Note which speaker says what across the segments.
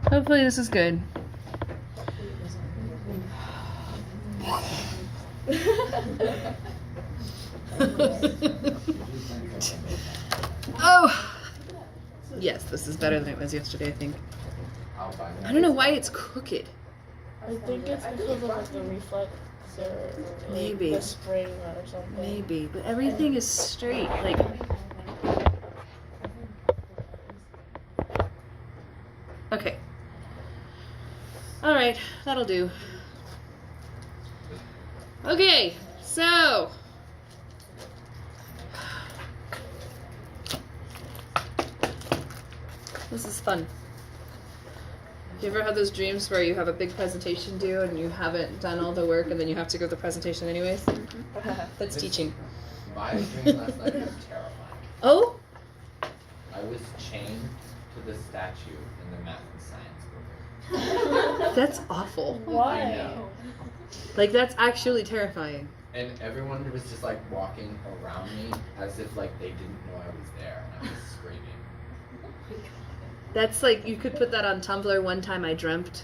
Speaker 1: Hopefully this is good. Oh! Yes, this is better than it was yesterday, I think. I don't know why it's crooked.
Speaker 2: I think it's because of like the reflex or
Speaker 1: Maybe.
Speaker 2: the spring or something.
Speaker 1: Maybe, but everything is straight. Like, okay. All right, that'll do. Okay, so this is fun. You ever have those dreams where you have a big presentation due and you haven't done all the work and then you have to give the presentation anyways? That's teaching.
Speaker 3: My dream last night was terrifying.
Speaker 1: Oh?
Speaker 3: I was chained to the statue in the math and science book.
Speaker 1: That's awful.
Speaker 3: I
Speaker 2: Why?
Speaker 3: know.
Speaker 1: Like, that's actually terrifying.
Speaker 3: And everyone was just like walking around me as if like they didn't know I was there, and I was screaming.
Speaker 1: That's like, you could put that on Tumblr. One time I dreamt.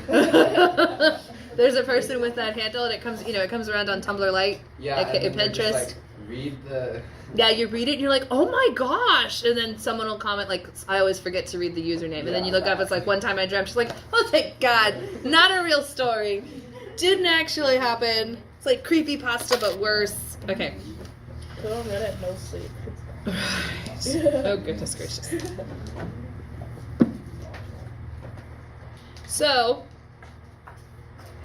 Speaker 1: There's a person with that handle and it comes, it comes around on Tumblr Lite,
Speaker 3: Yeah,
Speaker 1: aka
Speaker 3: and then
Speaker 1: Pinterest.
Speaker 3: just, like, read the.
Speaker 1: Yeah, you read it and you're like, oh my gosh! And then someone will comment like, I always forget to read the username. And then you look up, it's like, one time I dreamt. She's like, oh thank God, not a real story. Didn't actually happen. It's like creepypasta but worse. Okay.
Speaker 2: Put on Reddit, no sleep.
Speaker 1: Oh goodness gracious. So,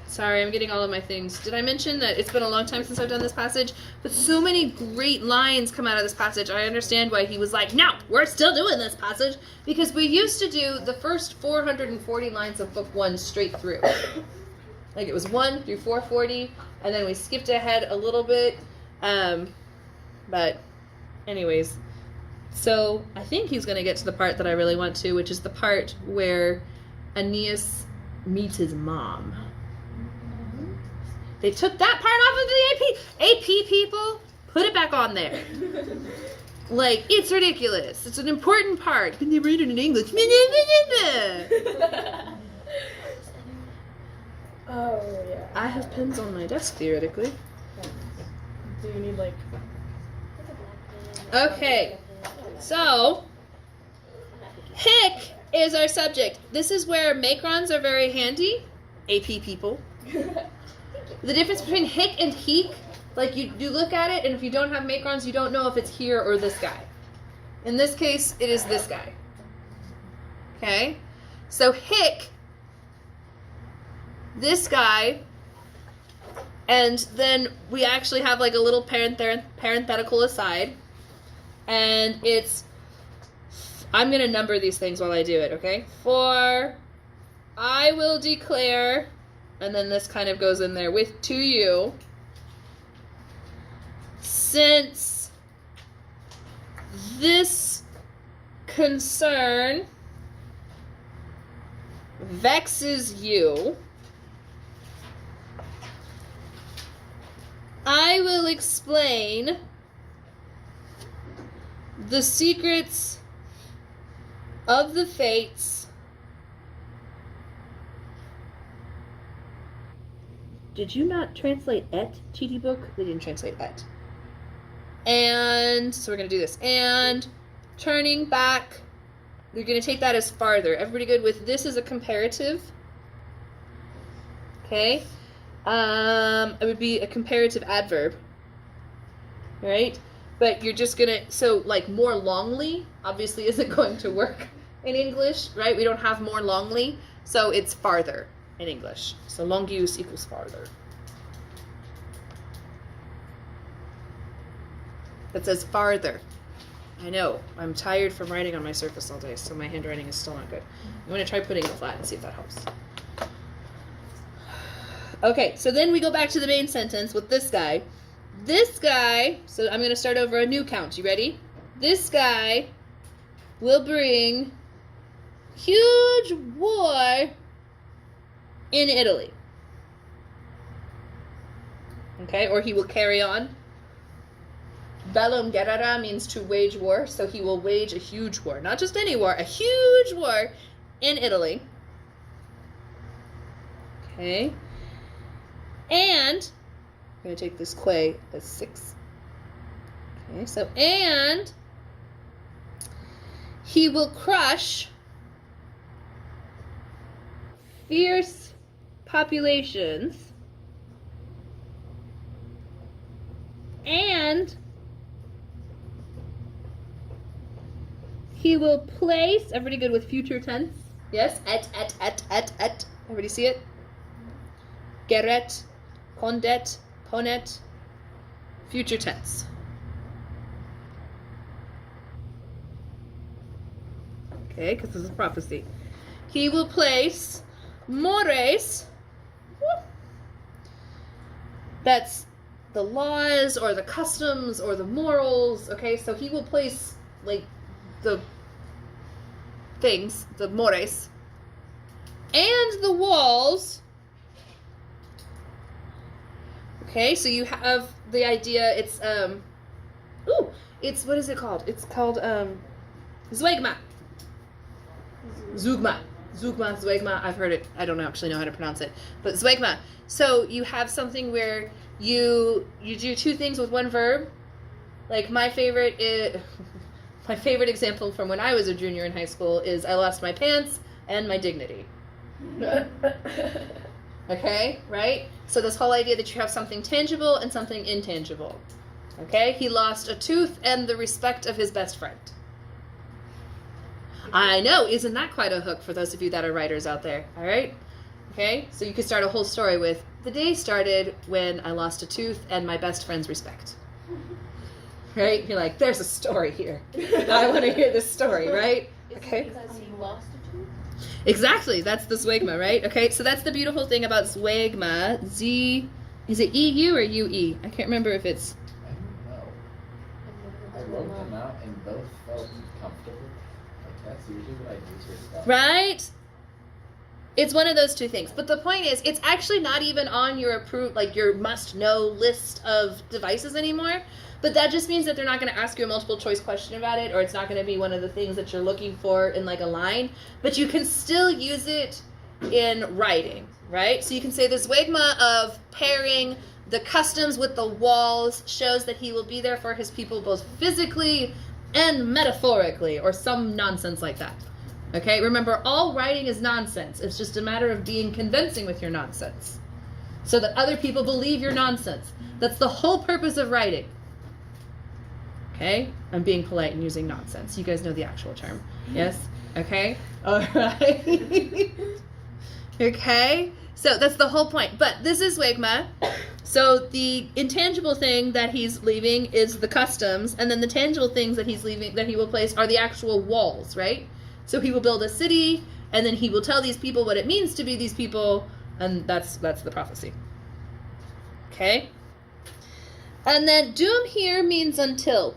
Speaker 1: sorry, I'm getting all of my things. Did I mention that it's been a long time since I've done this passage? But so many great lines come out of this passage. I understand why he was like, no, we're still doing this passage. Because we used to do the first 440 lines of book 1 straight through. Like it was 1 through 440, and then we skipped ahead a little bit. But anyways, so I think he's going to get to the part that I really want to, which is the part where Aeneas meets his mom. They took that part off of the AP people, put it back on there. Like, it's ridiculous. It's an important part. Can they read it in English?
Speaker 2: Oh, yeah.
Speaker 1: I have pens on my desk, theoretically.
Speaker 2: Do you need like...
Speaker 1: Okay, so hic is our subject. This is where macrons are very handy, AP people. The difference between hic and heek, like you look at it, and if you don't have macrons, you don't know if it's here or this guy. In this case, it is this guy. Okay, so hic, this guy, and then we actually have like a little parenthetical aside. And it's, I'm going to number these things while I do it, okay? For I will declare, and then this kind of goes in there, with to you, since this concern vexes you, I will explain the secrets of the fates. Did you not translate et, TD book? They didn't translate et. And so we're going to do this. And turning back, we're going to take that as farther. Everybody good with this as a comparative? Okay. It would be a comparative adverb. Right? But you're just going to, so like more longly obviously isn't going to work in English, right? We don't have more longly, so it's farther in English. So longius equals farther. That says farther. I know, I'm tired from writing on my Surface all day, so my handwriting is still not good. I'm going to try putting it flat and see if that helps. Okay, so then we go back to the main sentence with this guy. This guy, so I'm going to start over a new count. You ready? This guy will bring huge war in Italy. Okay, or he will carry on. Bellum gerere means to wage war, so he will wage a huge war. Not just any war, a huge war in Italy. Okay. And I'm going to take this quay as 6. Okay, so and he will crush fierce populations and he will place, everybody good with future tense? Yes? Et. Everybody see it? Geret, condet, ponet, future tense. Okay, because this is prophecy. He will place mores, that's the laws or the customs or the morals, okay? So he will place, like, the things, the mores, and the walls. Okay, so you have the idea, it's, what is it called? It's called, Zweigma. Zeugma, Zweigma, I've heard it, I don't actually know how to pronounce it, but Zweigma. So you have something where you do 2 things with 1 verb. Like my favorite example from when I was a junior in high school is I lost my pants and my dignity. Okay, right? So this whole idea that you have something tangible and something intangible. Okay, he lost a tooth and the respect of his best friend. I know, isn't that quite a hook for those of you that are writers out there? All right? Okay, so you could start a whole story with, the day started when I lost a tooth and my best friend's respect. Right? You're like, there's a story here. I want to hear this story, right? Okay.
Speaker 2: Because he lost a tooth?
Speaker 1: Exactly, that's the Zweigma, right? Okay, so that's the beautiful thing about Zweigma. Is it EU or UE? I can't remember if it's...
Speaker 3: I don't know. I wrote them out and both felt comfortable. Like that's usually what I do for stuff.
Speaker 1: Right? It's one of those 2 things. But the point is, it's actually not even on your your must-know list of devices anymore. But that just means that they're not going to ask you a multiple choice question about it, or it's not going to be one of the things that you're looking for in like a line. But you can still use it in writing, right? So you can say the Zweigma of pairing the customs with the walls shows that he will be there for his people both physically and metaphorically, or some nonsense like that. Okay, remember, all writing is nonsense. It's just a matter of being convincing with your nonsense so that other people believe your nonsense. That's the whole purpose of writing. Okay, I'm being polite and using nonsense. You guys know the actual term. Yes? Okay? All right. Okay, so that's the whole point. But this is Zweigma. So the intangible thing that he's leaving is the customs, and then the tangible things that he's leaving, that he will place, are the actual walls, right? So he will build a city, and then he will tell these people what it means to be these people, and that's the prophecy. Okay? And then doom here means until.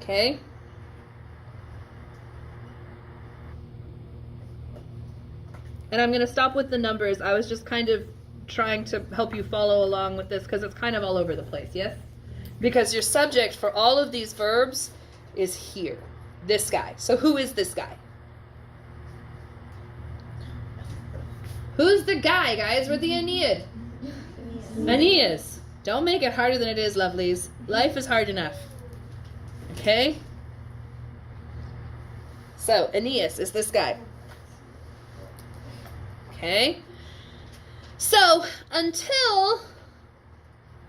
Speaker 1: Okay? And I'm going to stop with the numbers. I was just kind of trying to help you follow along with this because it's kind of all over the place, yes? Because your subject for all of these verbs is here. This guy. So who is this guy? Who's the guy, guys? We're the Aeneid. Aeneid. Don't make it harder than it is, lovelies. Life is hard enough. Okay? So, Aeneas is this guy. Okay? So, until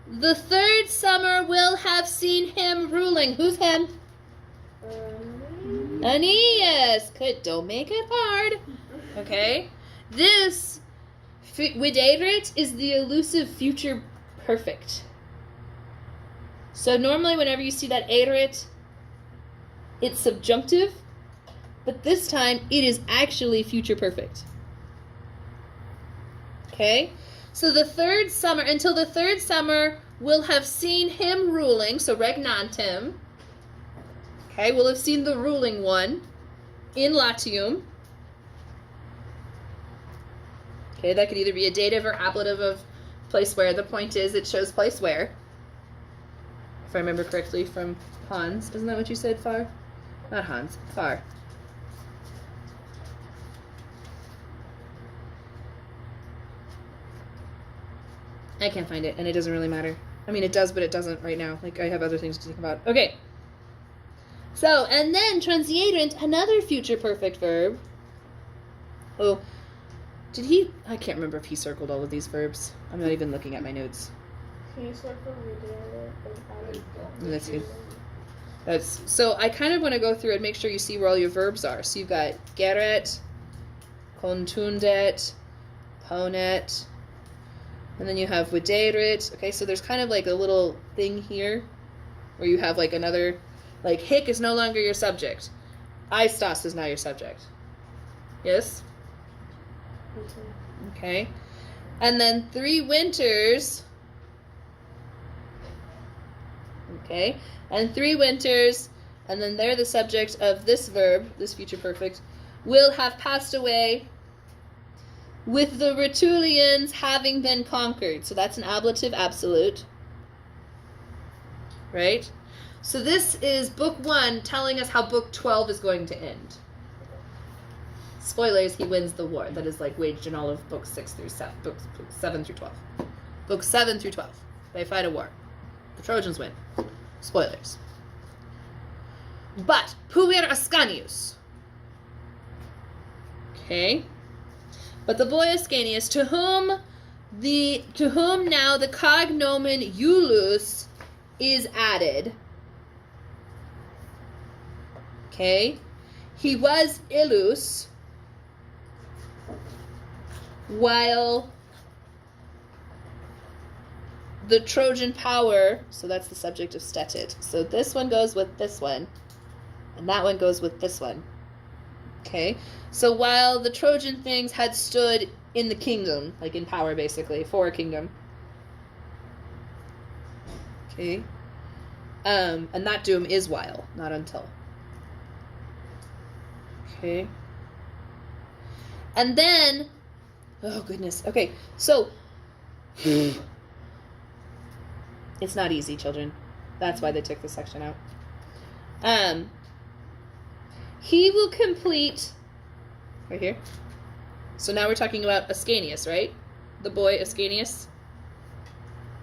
Speaker 1: the 3rd summer will have seen him ruling. Who's him? Aeneas. Good. Don't make it hard. Okay? This, viderit, is the elusive future perfect. So normally whenever you see that erit, it's subjunctive, but this time it is actually future perfect. Okay? So the 3rd summer, until the 3rd summer, will have seen him ruling, so regnantem. Okay, we'll have seen the ruling one in Latium. Okay, that could either be a dative or ablative of place where. The point is, it shows place where. If I remember correctly from Hans. Isn't that what you said, Far? Not Hans, Far. I can't find it, and it doesn't really matter. I mean, it does, but it doesn't right now. Like, I have other things to think about. Okay. So, and then transiérant, another future perfect verb. Oh, did he? I can't remember if he circled all of these verbs. I'm not even looking at my notes.
Speaker 2: Can you circle
Speaker 1: Let's see. So I kind of want to go through and make sure you see where all your verbs are. So you've got geret, contundet, ponet, and then you have viderit. Okay, so there's kind of like a little thing here where you have like another, like hic is no longer your subject. Aistos is now your subject. Yes? Okay. And then 3 winters. Okay. And 3 winters, and then they're the subject of this verb, this future perfect, will have passed away with the Rutulians having been conquered. So that's an ablative absolute. Right? So this is book 1 telling us how book 12 is going to end. Spoilers, he wins the war that is like waged in all of books 6 through 7, books 7 through 12. Books 7 through 12. They fight a war. The Trojans win. Spoilers. But puer Ascanius. Okay. But the boy Ascanius, to whom now the cognomen Iulus is added. Okay. He was Illus, while the Trojan power, so that's the subject of stetit. So this one goes with this one, and that one goes with this one. Okay? So while the Trojan things had stood in the kingdom, like in power basically, for a kingdom. Okay? And that doom is while, not until. Okay? And then, oh goodness, okay, so it's not easy, children. That's why they took this section out. He will complete, right here. So now we're talking about Ascanius, right? The boy Ascanius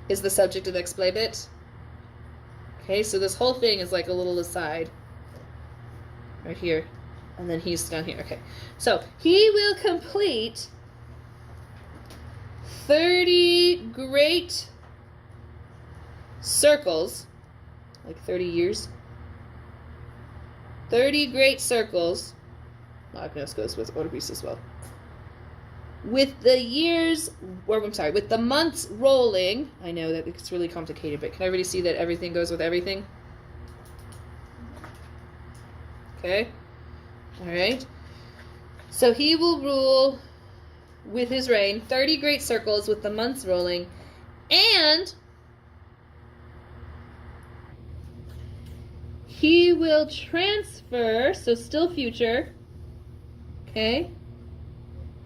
Speaker 1: is the subject of explebit. Okay, so this whole thing is like a little aside. Right here. And then he's down here. Okay. So he will complete 30 great circles, like 30 years. 30 great circles. Magnus goes with Orbis as well. With the years, or I'm sorry, with the months rolling. I know that it's really complicated, but can everybody see that everything goes with everything? Okay. All right. So he will rule with his reign 30 great circles with the months rolling, and he will transfer, so still future, okay?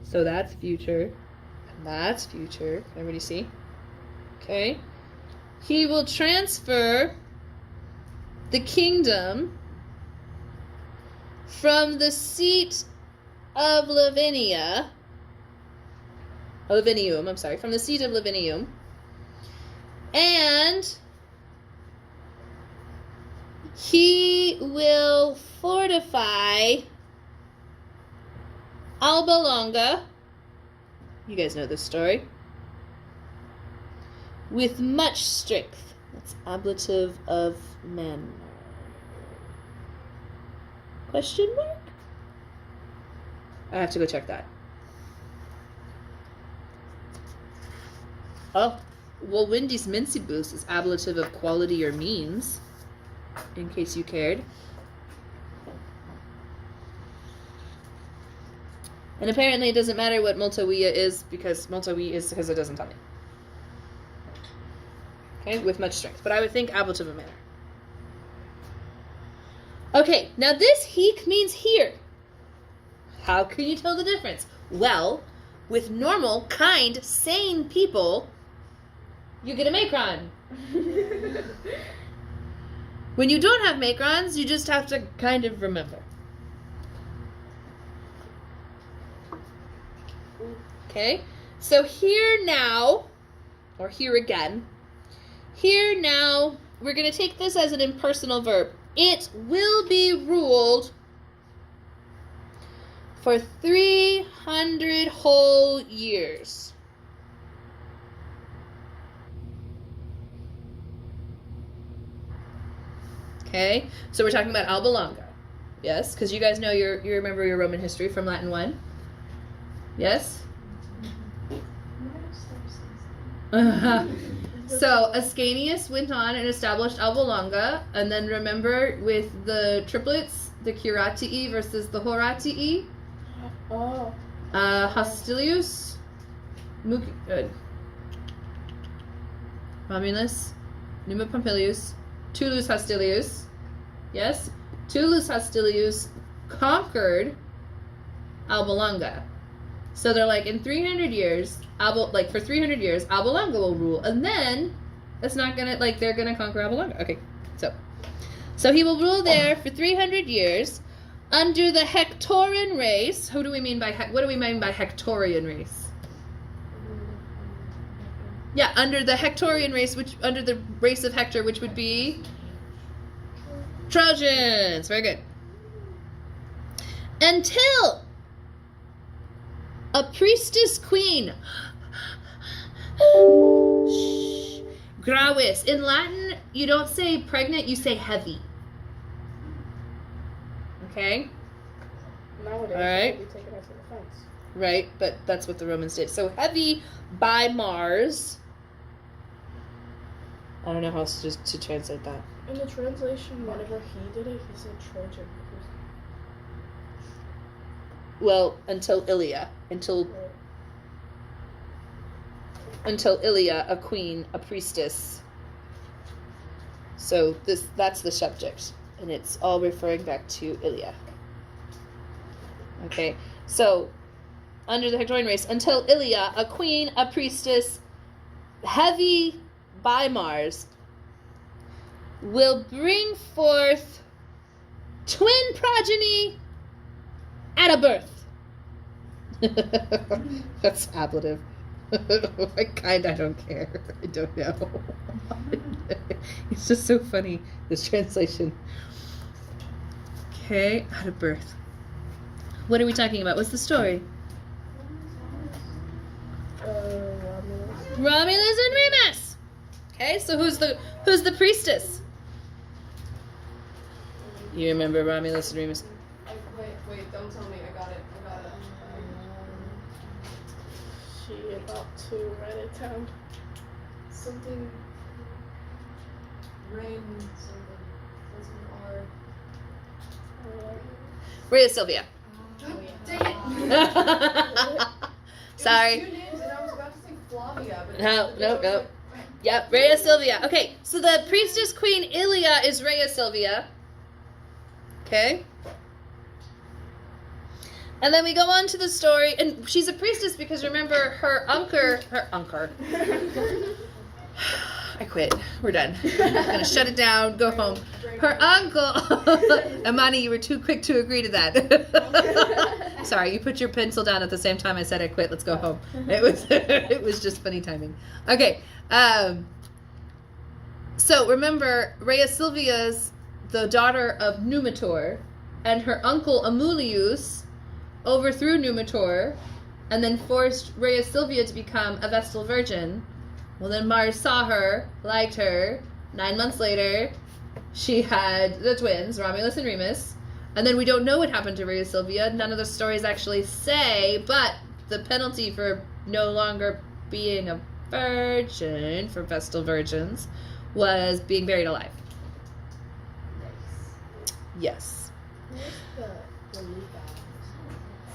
Speaker 1: So that's future, and that's future. Can everybody see? Okay. He will transfer the kingdom from the seat of Lavinium, from the seat of Lavinium, and he will fortify Alba Longa, you guys know this story, with much strength. That's ablative of manner. Question mark? I have to go check that. Oh, well, Windis Mincibus is ablative of quality or means, in case you cared. And apparently it doesn't matter what multavia is because it doesn't tell me. Okay, with much strength. But I would think ablative of manner. Okay, now this heek means here. How can you tell the difference? Well, with normal, kind, sane people, you get a macron. When you don't have macrons, you just have to kind of remember. Okay, so here now, or here again. Here now, we're going to take this as an impersonal verb. It will be ruled for 300 whole years. Okay, so we're talking about Alba Longa. Yes, because you guys know you remember your Roman history from Latin 1. Yes? So Ascanius went on and established Alba Longa, and then remember with the triplets, the Curatii versus the Horatii.
Speaker 2: Oh.
Speaker 1: Hostilius, Romulus, Numa Pompilius, Tullus Hostilius. Yes, Tullus Hostilius conquered Alba Longa. So they're like, in 300 years, for 300 years, Alba Longa will rule, and then it's not gonna they're gonna conquer Alba Longa. Okay, so he will rule there for 300 years under the Hectorian race. What do we mean by Hectorian race? Yeah, under the Hectorian race, under the race of Hector, which would be Trojans. Very good. Until a priestess queen, gravis. In Latin, you don't say pregnant, you say heavy. Okay?
Speaker 2: Nowadays,
Speaker 1: all right.
Speaker 2: it would be taken as an offense.
Speaker 1: Right, but that's what the Romans did. So heavy by Mars. I don't know how else to translate that.
Speaker 2: In the translation, whenever he did it, he said Trojan.
Speaker 1: Well, until Ilia. Until Ilia, a queen, a priestess. So that's the subject. And it's all referring back to Ilia. Okay, so under the Hectorian race, until Ilia, a queen, a priestess, heavy by Mars, will bring forth twin progeny at a birth. That's ablative. I don't care. I don't know. It's just so funny, this translation. Okay, at a birth. What are we talking about? What's the story? Romulus and Remus. Okay, so who's the priestess? You remember Romulus and Remus?
Speaker 4: Wait, don't tell me. I got it.
Speaker 2: She about to write it down.
Speaker 4: Something. Rain. Something. That's an R.
Speaker 1: Rhea Silvia.
Speaker 4: Dang it!
Speaker 1: Sorry.
Speaker 4: It was 2 names, and I was about to say Flavia, but
Speaker 1: No. Yep, Rhea Silvia. Okay, so the priestess queen Ilia is Rhea Silvia. Okay. And then we go on to the story, and she's a priestess because remember her uncle. I quit. We're done. I'm gonna shut it down. Go home. Her uncle. Amani, you were too quick to agree to that. Sorry, you put your pencil down at the same time I said I quit. Let's go home. It was just funny timing. Okay. So remember, Rhea Silvia's the daughter of Numitor, and her uncle Amulius overthrew Numitor, and then forced Rhea Silvia to become a Vestal Virgin. Well, then Mars saw her, liked her. 9 months later, she had the twins, Romulus and Remus. And then we don't know what happened to Rhea Silvia. None of the stories actually say, but the penalty for no longer being a virgin for Vestal Virgins was being buried alive. Yes.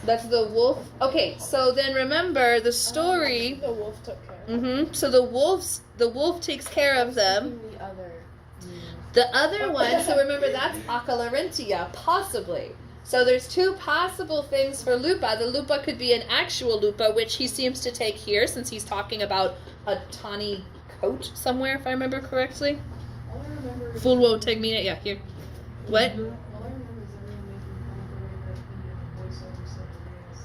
Speaker 1: That's the wolf. Okay, so then remember the story.
Speaker 2: The wolf took care.
Speaker 1: So the wolf takes care of them. The other one, so remember that's Acalarentia, possibly. So there's 2 possible things for Lupa. The Lupa could be an actual Lupa, which he seems to take here, since he's talking about a tawny coat somewhere, if I remember correctly.
Speaker 4: All I remember is
Speaker 1: Fulvo Tegmina, yeah, here. What?
Speaker 4: all I remember is everyone making fun of the way that he did the voiceover said Reyes.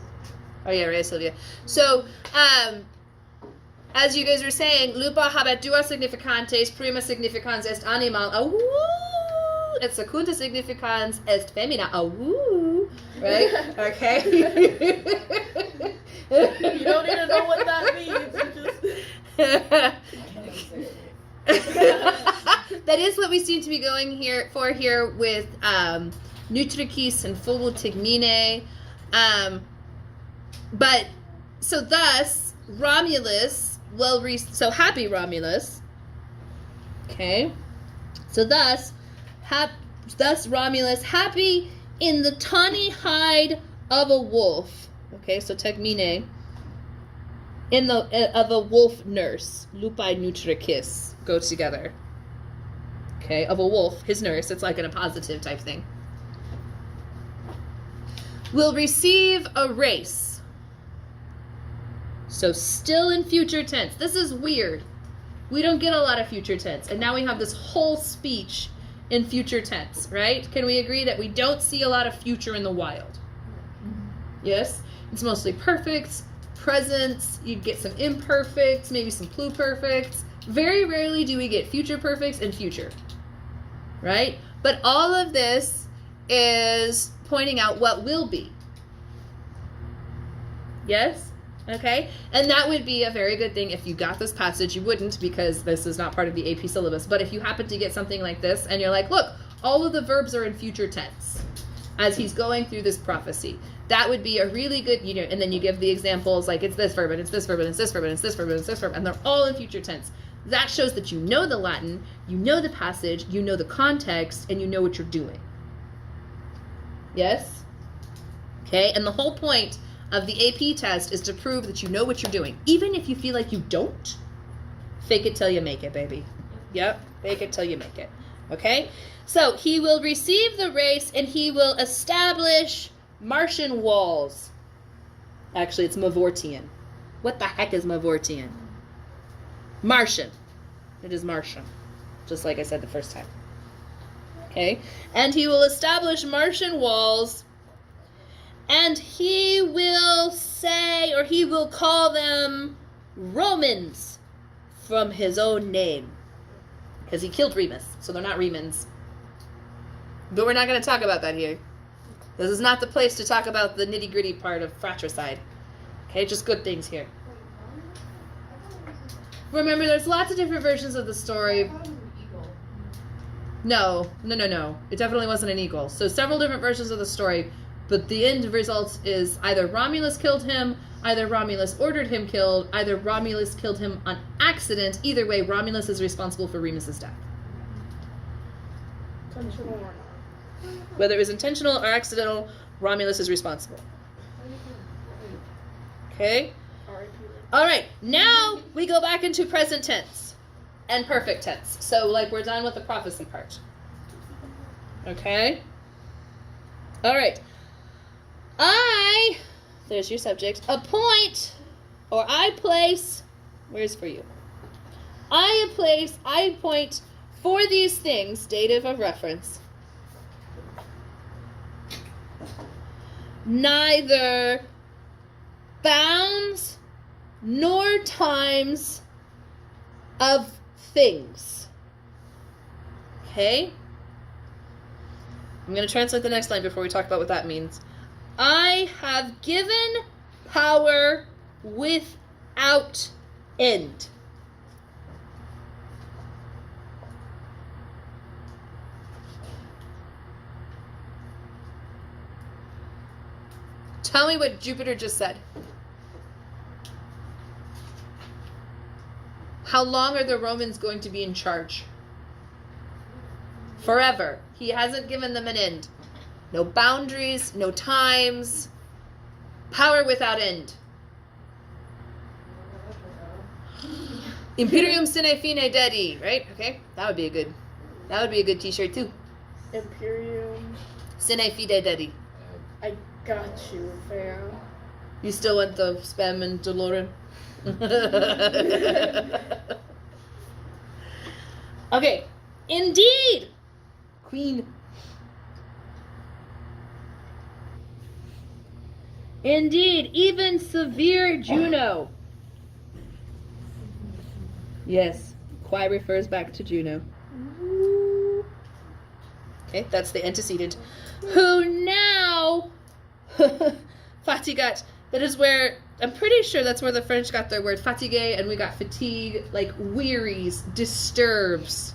Speaker 1: Oh yeah, Rhea Silvia. So, as you guys were saying, lupa habet dua significantes, prima significans est animal, awoo, et secunda significans est femina, awoo, right? Okay.
Speaker 2: You don't need to know what that means.
Speaker 1: That is what we seem to be going here with nutricis and phobotigmine. But so thus Romulus so happy Romulus. Okay. So thus Romulus happy in the tawny hide of a wolf. Okay, so tegmine of a wolf nurse. Lupi nutricis go together. Okay, of a wolf, his nurse. It's like in a positive type thing. Will receive a race. So still in future tense. This is weird. We don't get a lot of future tense. And now we have this whole speech in future tense, right? Can we agree that we don't see a lot of future in the wild? Yes? It's mostly perfects, presents, you get some imperfects, maybe some pluperfects. Very rarely do we get future perfects and future. Right? But all of this is pointing out what will be. Yes? Okay? And that would be a very good thing. If you got this passage, you wouldn't, because this is not part of the AP syllabus. But if you happen to get something like this and you're like, look, all of the verbs are in future tense as he's going through this prophecy, that would be a really good, and then you give the examples like it's this verb and it's this verb and it's this verb and it's this verb and it's this verb, and they're all in future tense. That shows that you know the Latin, you know the passage, you know the context, and you know what you're doing. Yes? Okay, and the whole point of the AP test is to prove that you know what you're doing. Even if you feel like you don't, fake it till you make it, baby. Yep, fake it till you make it. Okay? So, he will receive the race and he will establish Martian walls. Actually, it's Mavortian. What the heck is Mavortian? Martian. It is Martian. Just like I said the first time. Okay? And he will establish Martian walls, and he will say, or he will call them Romans from his own name. Because he killed Remus, so they're not Remans. But we're not going to talk about that here. This is not the place to talk about the nitty-gritty part of fratricide. Okay, just good things here. Remember, there's lots of different versions of the story. No. It definitely wasn't an eagle. So several different versions of the story, but the end result is either Romulus killed him, either Romulus ordered him killed, either Romulus killed him on accident. Either way, Romulus is responsible for Remus's death.
Speaker 2: Intentional or not.
Speaker 1: Whether it was intentional or accidental, Romulus is responsible. Okay? All right, now we go back into present tense and perfect tense. So, we're done with the prophecy part. Okay? All right. There's your subject, appoint, or I place, where's for you? I appoint for these things, dative of reference, neither bounds nor times of things. Okay? I'm going to translate the next line before we talk about what that means. I have given power without end. Tell me what Jupiter just said. How long are the Romans going to be in charge? Forever. He hasn't given them an end. No boundaries, no times. Power without end. Imperium sine fine dedi, right? Okay, that would be a good t-shirt too.
Speaker 2: Imperium.
Speaker 1: Sine fide dedi.
Speaker 2: I got you, fam.
Speaker 1: You still want the spam and DeLorean? Okay. Indeed, Queen. Indeed, even severe Juno. Yes. Quai refers back to Juno. Okay, that's the antecedent. Who now fatigat. That is where I'm pretty sure that's where the French got their word fatigué, and we got fatigue, like wearies, disturbs.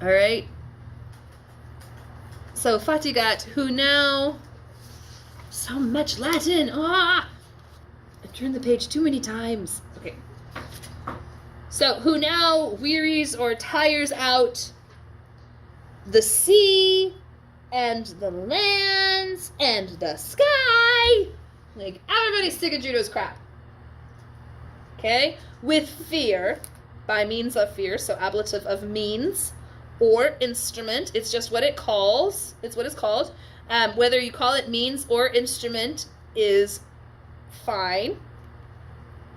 Speaker 1: All right. So fatigat, who now. So much Latin. Ah, I turned the page too many times. Okay. So who now wearies or tires out the sea and the lands and the sky. Like, everybody's sick of Juno's crap. Okay? With fear, by means of fear, so ablative of means, or instrument. It's just what it calls. It's what it's called. Whether you call it means or instrument is fine.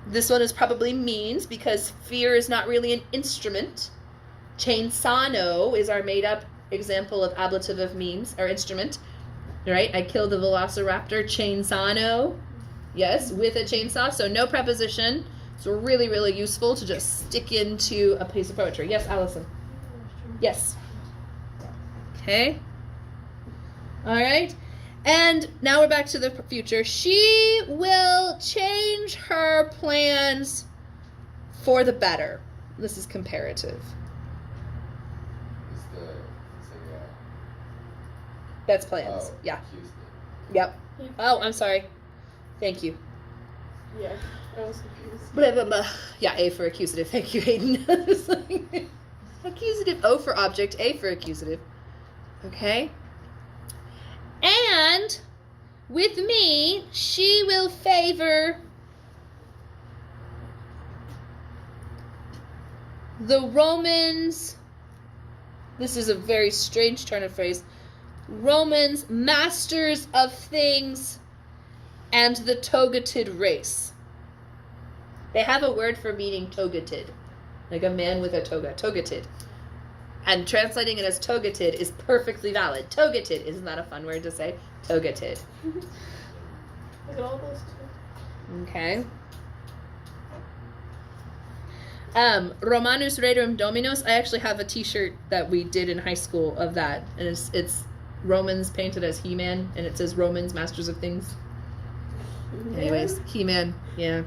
Speaker 1: This one is probably means because fear is not really an instrument. Chainsano is our made-up example of ablative of means or instrument. Right? I killed the velociraptor. Chainsano. Yes, with a chainsaw. So no preposition. So really, really useful to just stick into a piece of poetry. Yes, Allison. Yes. Okay. All right. And now we're back to the future. She will change her plans for the better. This is comparative. That's plans.
Speaker 3: Oh,
Speaker 1: Yeah.
Speaker 3: accused
Speaker 1: Yep. Oh, I'm sorry. Thank you.
Speaker 2: Yeah, I was confused.
Speaker 1: Blah, blah, blah. Yeah, A for accusative. Thank you, Hayden. Accusative, O for object, A for accusative. Okay. And with me, she will favor the Romans. This is a very strange turn of phrase. Romans, masters of things, and the togated race. They have a word for meaning togated, like a man with a toga, togated. And translating it as togated is perfectly valid. Togated, isn't that a fun word to say? Togated.
Speaker 2: Look at all those two.
Speaker 1: Okay. Romanus Rerum Dominus. I actually have a T-shirt that we did in high school of that, and it's Romans painted as He-Man, and it says Romans, Masters of Things. Anyways, He-Man, yeah.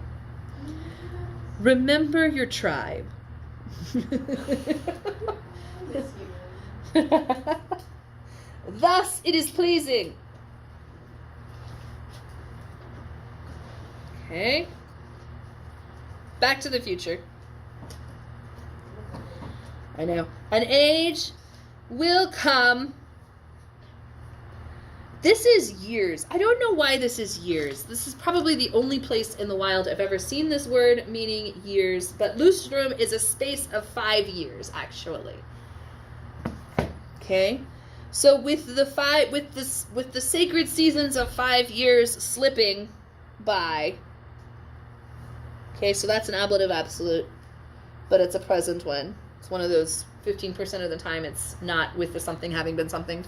Speaker 1: Remember your tribe. Thus it is pleasing. Okay. Back to the future. I know. An age will come. This is years. I don't know why this is years. This is probably the only place in the wild I've ever seen this word meaning years, but lustrum is a space of 5 years, actually. Okay? So with the sacred seasons of 5 years slipping by. Okay, so that's an ablative absolute, but it's a present one. It's one of those 15% of the time it's not with the something having been something.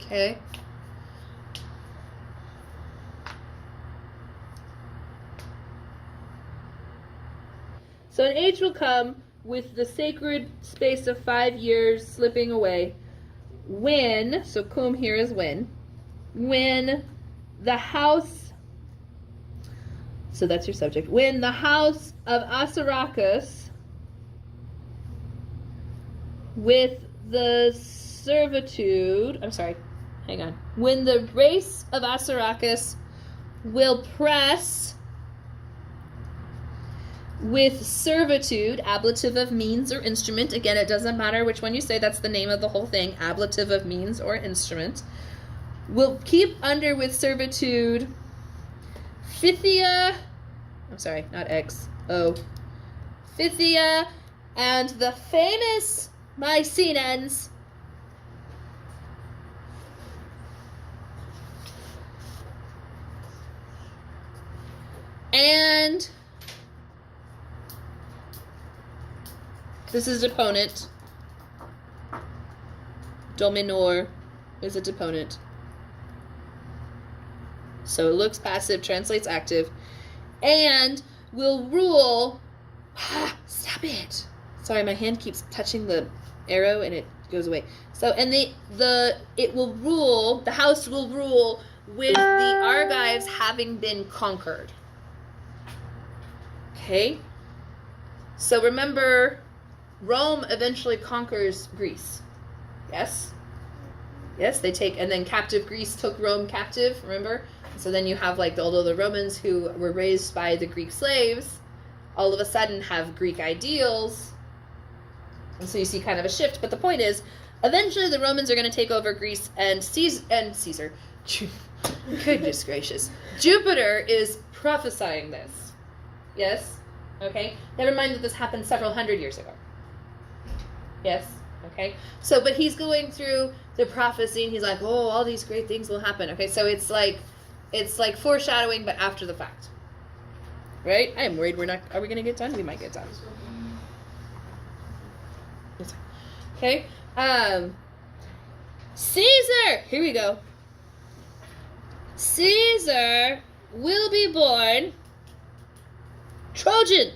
Speaker 1: Okay. So an age will come with the sacred space of 5 years slipping away when, so cum here is when the house, so that's your subject, when the house of Assaracus with the servitude, when the race of Assaracus will press with servitude, ablative of means or instrument. Again, it doesn't matter which one you say, that's the name of the whole thing, ablative of means or instrument. Will keep under with servitude Phthia, Phthia and the famous Mycenaeans and this is deponent. Dominor is a deponent. So it looks passive, translates active, and will rule Stop it. Sorry, my hand keeps touching the arrow and it goes away. So, and it will rule, the house will rule with the Argives having been conquered. Okay? So remember, Rome eventually conquers Greece. Yes? Yes, they take, and then captive Greece took Rome captive, remember? So then you have like all of the Romans who were raised by the Greek slaves, all of a sudden have Greek ideals. And so you see kind of a shift. But the point is, eventually the Romans are going to take over Greece, and Caesar, goodness gracious, Jupiter is prophesying this. Yes? Okay? Never mind that this happened several hundred years ago. Yes? Okay? So, but he's going through the prophecy, and he's like, oh, all these great things will happen. Okay? So it's like foreshadowing, but after the fact. Right? I am worried are we going to get done? We might get done. Okay? Caesar! Here we go. Caesar will be born Trojan.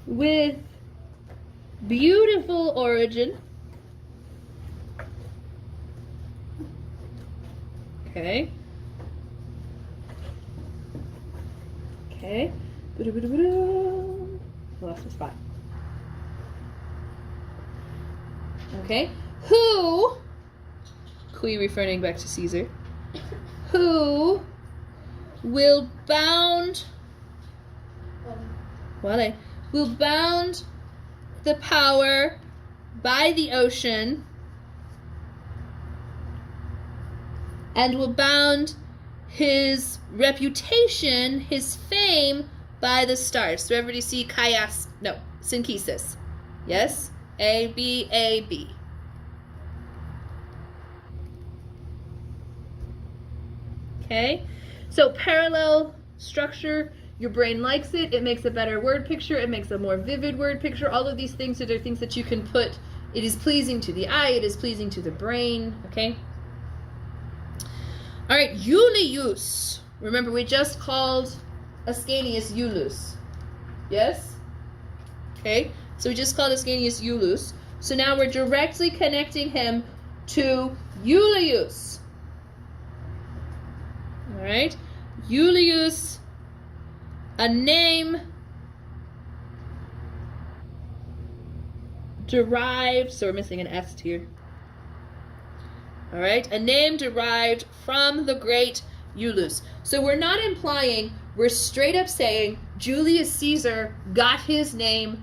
Speaker 1: With beautiful origin. Okay. Okay. Lost the spot. Okay. Who, Qui referring back to Caesar, who will bound the power by the ocean and will bound his reputation, his fame, by the stars. So everybody see synchesis. Yes? A, B, A, B. Okay? So parallel structure, your brain likes it. It makes a better word picture. It makes a more vivid word picture. All of these things are things that you can put. It is pleasing to the eye. It is pleasing to the brain. Okay? All right, Iulius. Remember, we just called Ascanius Iulus. Yes? Okay, so we just called Ascanius Iulus. So now we're directly connecting him to Iulius. All right? Iulius, a name derived, so we're missing an S here. All right, a name derived from the great Iulus. So we're not implying, we're straight up saying Julius Caesar got his name